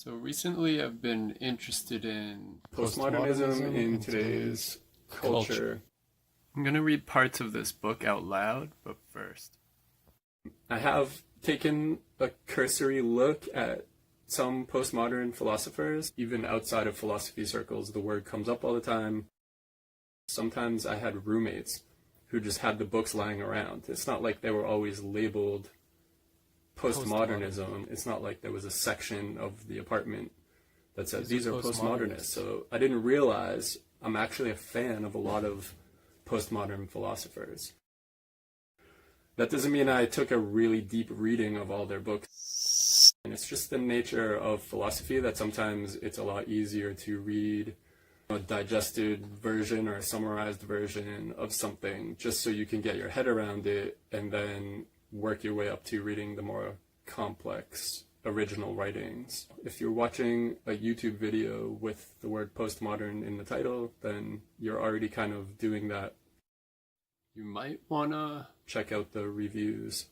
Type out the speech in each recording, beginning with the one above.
So recently I've been interested in Postmodernism in today's culture. I'm going to read parts of this book out loud, but first. I have taken a cursory look at some postmodern philosophers. Even outside of philosophy circles, the word comes up all the time. Sometimes I had roommates who just had the books lying around. It's not like they were always labeled postmodernism. It's not like there was a section of the apartment that said these are postmodernists. So I didn't realize I'm actually a fan of a lot of postmodern philosophers. That doesn't mean I took a really deep reading of all their books. And it's just the nature of philosophy that sometimes it's a lot easier to read a digested version or a summarized version of something just so you can get your head around it and then work your way up to reading the more complex original writings. If you're watching a YouTube video with the word postmodern in the title, then you're already kind of doing that. You might want to check out the reviews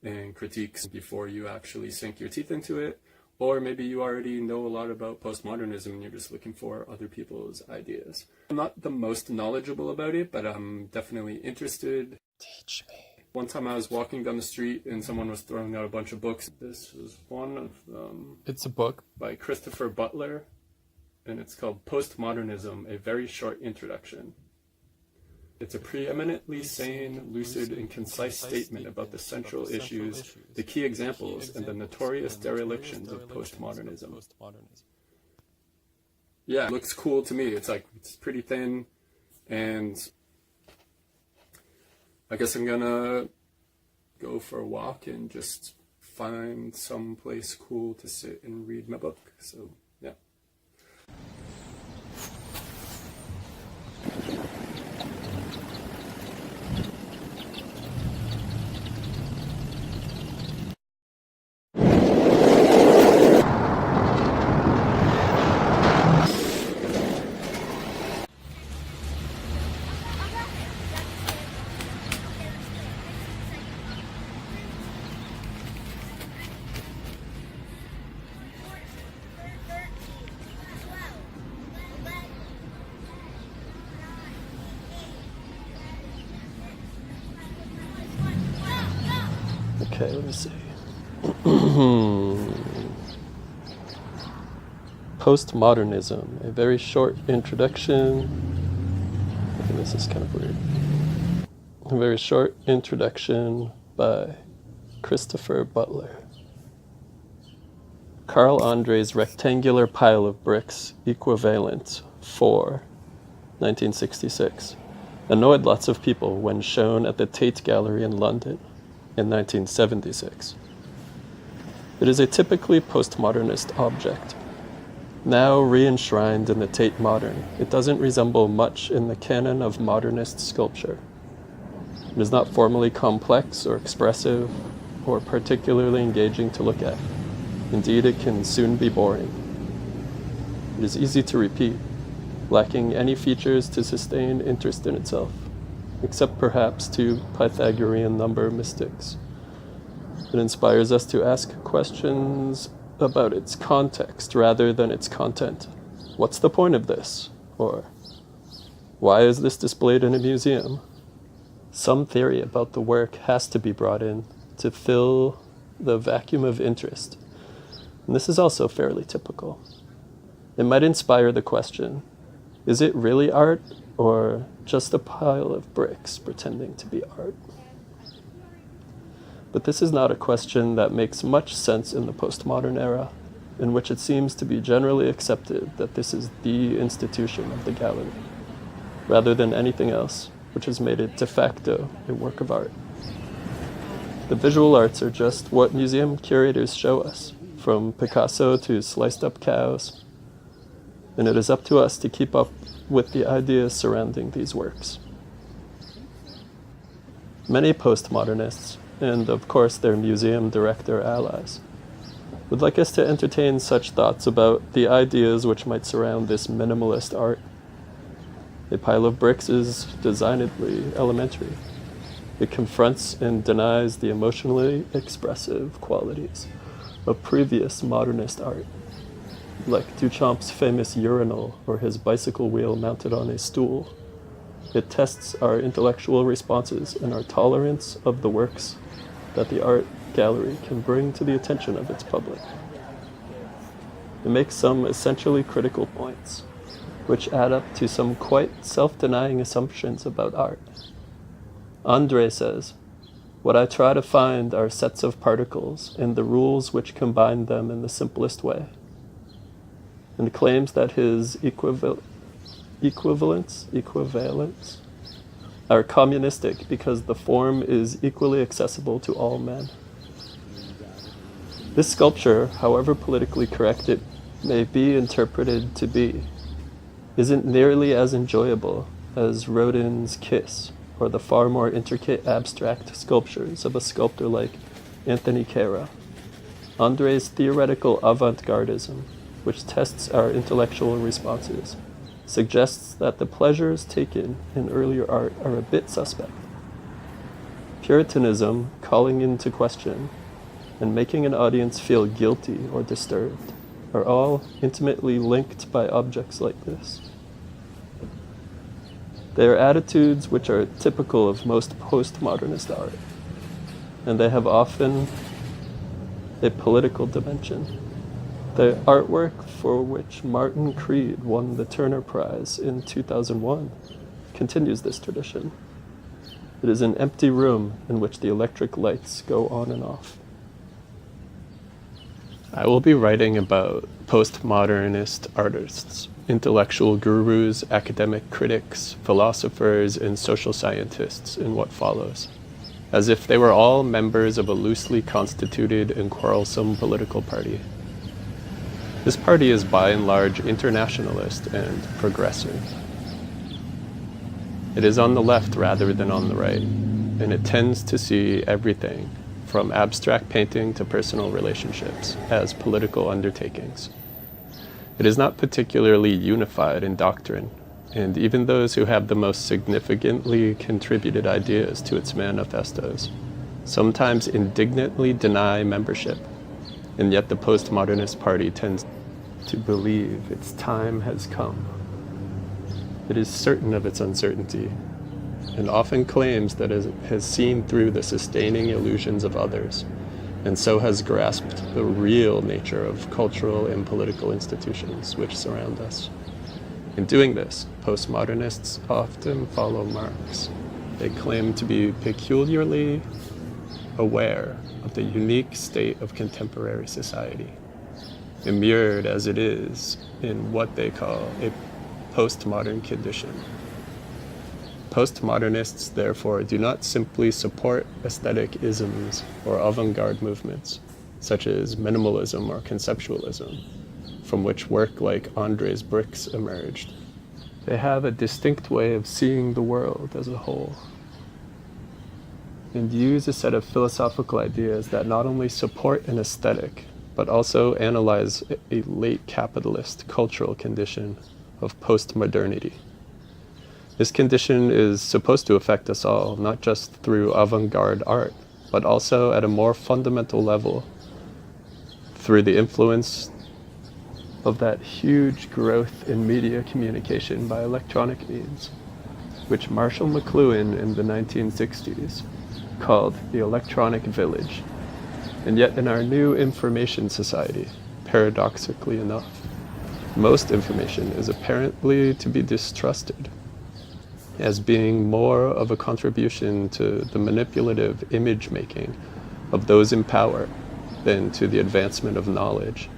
and critiques before you actually sink your teeth into it. Or maybe you already know a lot about postmodernism and you're just looking for other people's ideas. I'm not the most knowledgeable about it, but I'm definitely interested. Teach me. One time I was walking down the street and someone was throwing out a bunch of books. This is one of them. It's a book by Christopher Butler, and it's called Postmodernism, A Very Short Introduction. It's a preeminently sane, lucid, and concise statement about the central issues, the key examples, and the notorious derelictions of postmodernism. Yeah, it looks cool to me. It's pretty thin, and I guess I'm gonna go for a walk and just find some place cool to sit and read my book. So, yeah. Okay, let me see. Postmodernism, a very short introduction. I think this is kind of weird. A very short introduction by Christopher Butler. Carl Andre's rectangular pile of bricks, equivalent for 1966, annoyed lots of people when shown at the Tate Gallery in London in 1976. It is a typically postmodernist object. Now re-enshrined in the Tate Modern, it doesn't resemble much in the canon of modernist sculpture. It is not formally complex or expressive or particularly engaging to look at. Indeed, it can soon be boring. It is easy to repeat, lacking any features to sustain interest in itself, except perhaps to Pythagorean number mystics. It inspires us to ask questions about its context rather than its content. What's the point of this? Or, why is this displayed in a museum? Some theory about the work has to be brought in to fill the vacuum of interest. And this is also fairly typical. It might inspire the question, is it really art or just a pile of bricks pretending to be art? But this is not a question that makes much sense in the postmodern era, in which it seems to be generally accepted that this is the institution of the gallery, rather than anything else, which has made it de facto a work of art. The visual arts are just what museum curators show us, from Picasso to sliced-up cows, and it is up to us to keep up with the ideas surrounding these works. Many postmodernists, and of course their museum director allies, would like us to entertain such thoughts about the ideas which might surround this minimalist art. A pile of bricks is designedly elementary. It confronts and denies the emotionally expressive qualities of previous modernist art. like Duchamp's famous urinal or his bicycle wheel mounted on a stool. It tests our intellectual responses and our tolerance of the works that the art gallery can bring to the attention of its public. It makes some essentially critical points, which add up to some quite self-denying assumptions about art. André says, "What I try to find are sets of particles and the rules which combine them in the simplest way," and claims that his equivalents are communistic because the form is equally accessible to all men. This sculpture, however politically correct it may be interpreted to be, isn't nearly as enjoyable as Rodin's Kiss or the far more intricate abstract sculptures of a sculptor like Anthony Cara. André's theoretical avant-gardism, which tests our intellectual responses, suggests that the pleasures taken in earlier art are a bit suspect. Puritanism, calling into question, and making an audience feel guilty or disturbed, are all intimately linked by objects like this. They are attitudes which are typical of most postmodernist art, and they have often a political dimension. The artwork for which Martin Creed won the Turner Prize in 2001 continues this tradition. It is an empty room in which the electric lights go on and off. I will be writing about postmodernist artists, intellectual gurus, academic critics, philosophers, and social scientists in what follows, as if they were all members of a loosely constituted and quarrelsome political party. This party is by and large internationalist and progressive. It is on the left rather than on the right, and it tends to see everything, from abstract painting to personal relationships, as political undertakings. It is not particularly unified in doctrine, and even those who have the most significantly contributed ideas to its manifestos sometimes indignantly deny membership, and yet the postmodernist party tends to believe its time has come. It is certain of its uncertainty, and often claims that it has seen through the sustaining illusions of others, and so has grasped the real nature of cultural and political institutions which surround us. In doing this, postmodernists often follow Marx. They claim to be peculiarly aware of the unique state of contemporary society, immured as it is in what they call a postmodern condition. Postmodernists, therefore, do not simply support aesthetic isms or avant-garde movements, such as minimalism or conceptualism, from which work like André's bricks emerged. They have a distinct way of seeing the world as a whole, and use a set of philosophical ideas that not only support an aesthetic, but also analyze a late capitalist cultural condition of postmodernity. This condition is supposed to affect us all, not just through avant-garde art, but also at a more fundamental level, through the influence of that huge growth in media communication by electronic means, which Marshall McLuhan in the 1960s called the electronic village. And yet in our new information society, paradoxically enough, most information is apparently to be distrusted, as being more of a contribution to the manipulative image making of those in power than to the advancement of knowledge.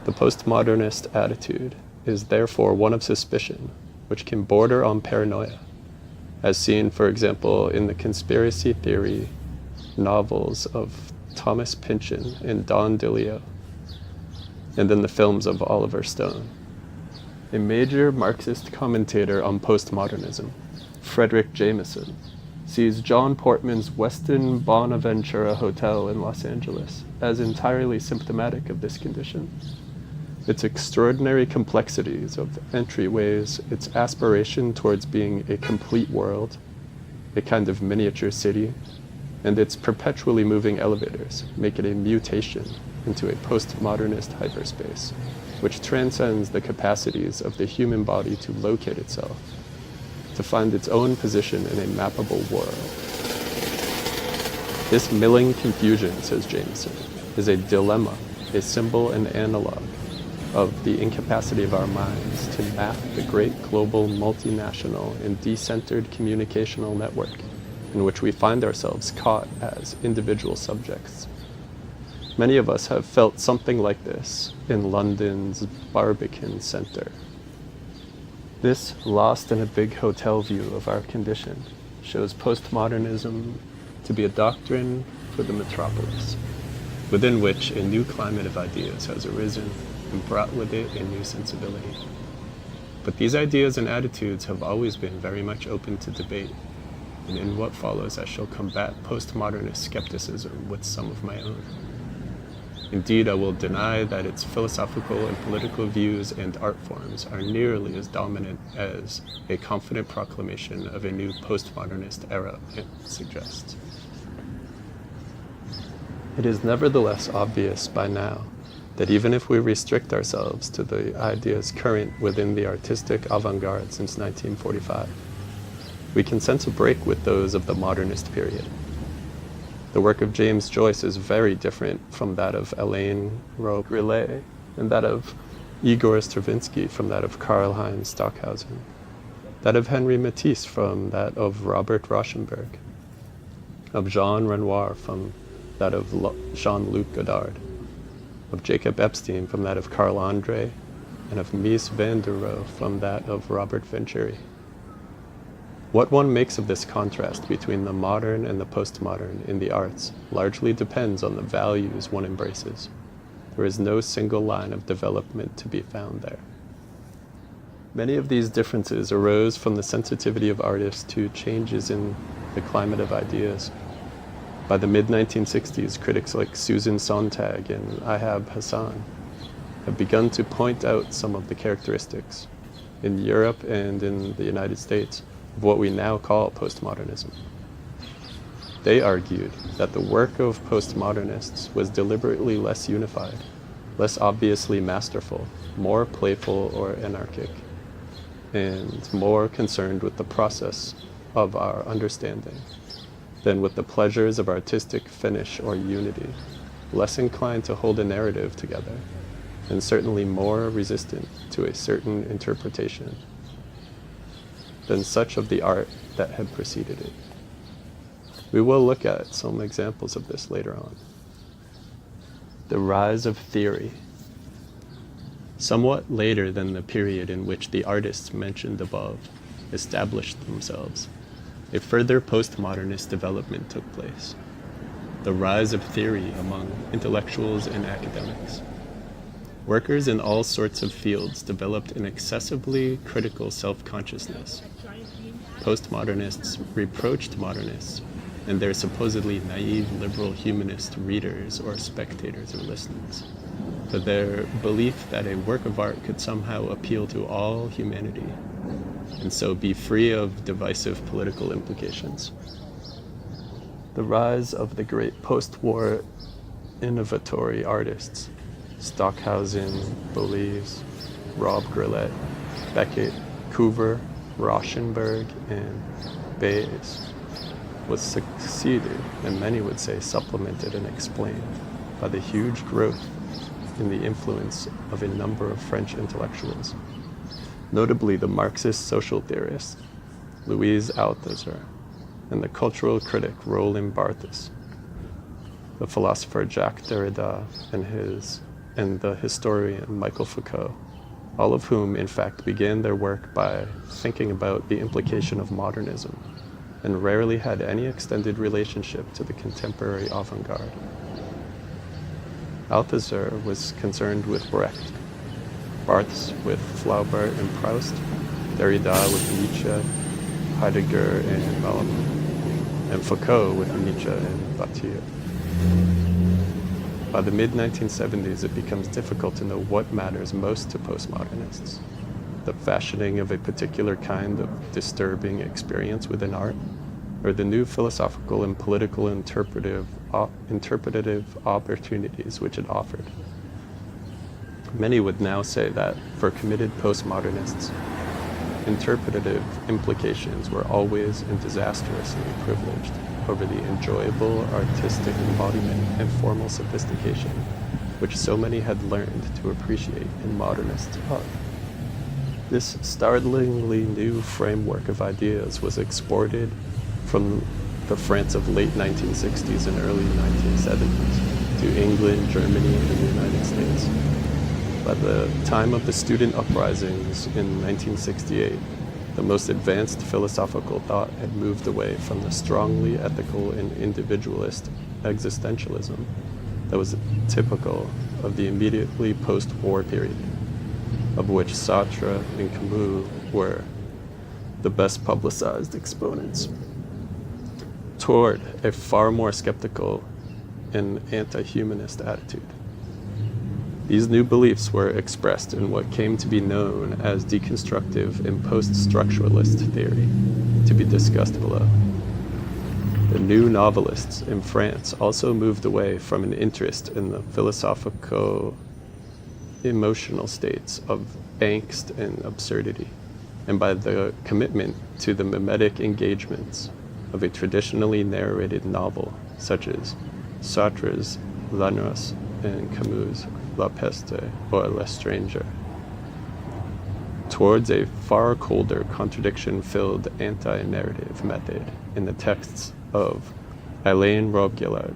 The postmodernist attitude is therefore one of suspicion, which can border on paranoia, as seen, for example, in the conspiracy theory novels of Thomas Pynchon and Don DeLeo, and in the films of Oliver Stone. A major Marxist commentator on postmodernism, Frederick Jameson, sees John Portman's Westin Bonaventura Hotel in Los Angeles as entirely symptomatic of this condition. Its extraordinary complexities of entryways, its aspiration towards being a complete world, a kind of miniature city, and its perpetually moving elevators make it a mutation into a postmodernist hyperspace, which transcends the capacities of the human body to locate itself, to find its own position in a mappable world. This milling confusion, says Jameson, is a dilemma, a symbol and analog of the incapacity of our minds to map the great global multinational and decentered communicational network in which we find ourselves caught as individual subjects. Many of us have felt something like this in London's Barbican Centre. This lost in a big hotel view of our condition shows postmodernism to be a doctrine for the metropolis, within which a new climate of ideas has arisen and brought with it a new sensibility. But these ideas and attitudes have always been very much open to debate, and in what follows I shall combat postmodernist skepticism with some of my own. Indeed, I will deny that its philosophical and political views and art forms are nearly as dominant as a confident proclamation of a new postmodernist era suggests. It is nevertheless obvious by now that even if we restrict ourselves to the ideas current within the artistic avant-garde since 1945, we can sense a break with those of the modernist period. The work of James Joyce is very different from that of Alain Grillet, and that of Igor Stravinsky from that of Karl-Heinz Stockhausen, that of Henri Matisse from that of Robert Rauschenberg, of Jean Renoir from that of Jean-Luc Godard, of Jacob Epstein from that of Carl Andre, and of Mies van der Rohe from that of Robert Venturi. What one makes of this contrast between the modern and the postmodern in the arts largely depends on the values one embraces. There is no single line of development to be found there. Many of these differences arose from the sensitivity of artists to changes in the climate of ideas. By the mid-1960s, critics like Susan Sontag and Ihab Hassan have begun to point out some of the characteristics, in Europe and in the United States, of what we now call postmodernism. They argued that the work of postmodernists was deliberately less unified, less obviously masterful, more playful or anarchic, and more concerned with the process of our understanding than with the pleasures of artistic finish or unity, less inclined to hold a narrative together, and certainly more resistant to a certain interpretation than such of the art that had preceded it. We will look at some examples of this later on. The rise of theory. Somewhat later than the period in which the artists mentioned above established themselves, a further postmodernist development took place. The rise of theory among intellectuals and academics. Workers in all sorts of fields developed an excessively critical self-consciousness. Postmodernists reproached modernists and their supposedly naive liberal humanist readers or spectators or listeners for their belief that a work of art could somehow appeal to all humanity and so be free of divisive political implications. The rise of the great post-war innovatory artists, Stockhausen, Belize, Rob Grillet, Beckett, Coover, Rauschenberg, and Bayes, was succeeded, and many would say supplemented and explained, by the huge growth in the influence of a number of French intellectuals, notably the Marxist social theorist Louise Althusser and the cultural critic Roland Barthes, the philosopher Jacques Derrida and the historian Michel Foucault, all of whom in fact began their work by thinking about the implication of modernism and rarely had any extended relationship to the contemporary avant-garde. Althusser was concerned with Brecht, Barthes with Flaubert and Proust, Derrida with Nietzsche, Heidegger and Mallarmé, and Foucault with Nietzsche and Bataille. By the mid-1970s, it becomes difficult to know what matters most to postmodernists: the fashioning of a particular kind of disturbing experience within art, or the new philosophical and political interpretative opportunities which it offered. Many would now say that, for committed postmodernists, interpretative implications were always and disastrously privileged over the enjoyable artistic embodiment and formal sophistication which so many had learned to appreciate in modernist art. This startlingly new framework of ideas was exported from the France of late 1960s and early 1970s to England, Germany, and the United States. By the time of the student uprisings in 1968, the most advanced philosophical thought had moved away from the strongly ethical and individualist existentialism that was typical of the immediately post-war period, of which Sartre and Camus were the best publicized exponents, toward a far more skeptical and anti-humanist attitude. These new beliefs were expressed in what came to be known as deconstructive and post-structuralist theory, to be discussed below. The new novelists in France also moved away from an interest in the philosophico-emotional states of angst and absurdity, and by the commitment to the mimetic engagements of a traditionally narrated novel, such as Sartre's La Noce and Camus' La Peste or L'Estranger, towards a far colder, contradiction-filled anti-narrative method in the texts of Alain Robillard,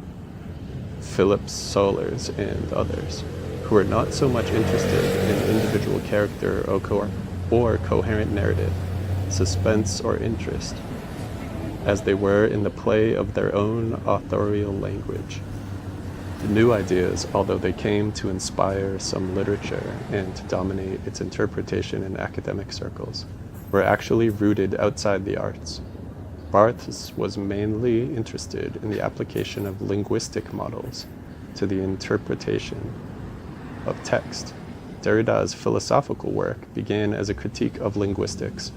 Philippe Sollers, and others, who were not so much interested in individual character or coherent narrative, suspense, or interest, as they were in the play of their own authorial language. The new ideas, although they came to inspire some literature and to dominate its interpretation in academic circles, were actually rooted outside the arts. Barthes was mainly interested in the application of linguistic models to the interpretation of text. Derrida's philosophical work began as a critique of linguistics,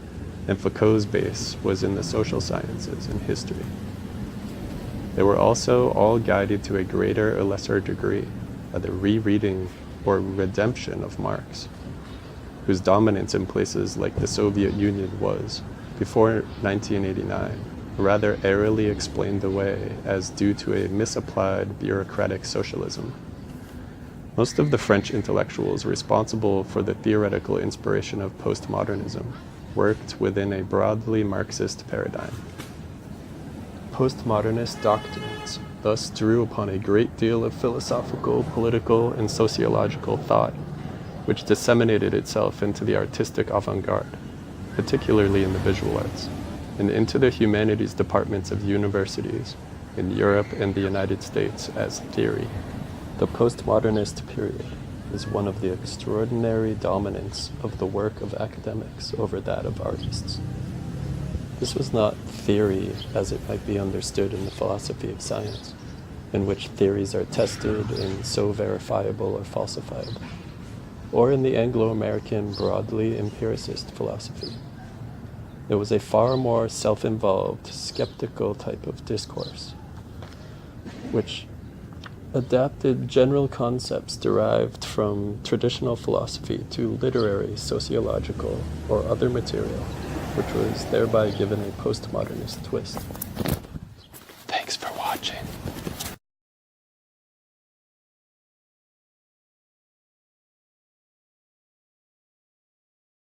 and Foucault's base was in the social sciences and history. They were also all guided to a greater or lesser degree by the rereading or redemption of Marx, whose dominance in places like the Soviet Union was, before 1989, rather airily explained away as due to a misapplied bureaucratic socialism. Most of the French intellectuals responsible for the theoretical inspiration of postmodernism worked within a broadly Marxist paradigm. Postmodernist doctrines thus drew upon a great deal of philosophical, political, and sociological thought, which disseminated itself into the artistic avant-garde, particularly in the visual arts, and into the humanities departments of universities in Europe and the United States as theory. The postmodernist period is one of the extraordinary dominance of the work of academics over that of artists. This was not theory as it might be understood in the philosophy of science, in which theories are tested and so verifiable or falsifiable, or in the Anglo-American broadly empiricist philosophy. There was a far more self-involved, skeptical type of discourse, which adapted general concepts derived from traditional philosophy to literary, sociological, or other material, which was thereby given a postmodernist twist.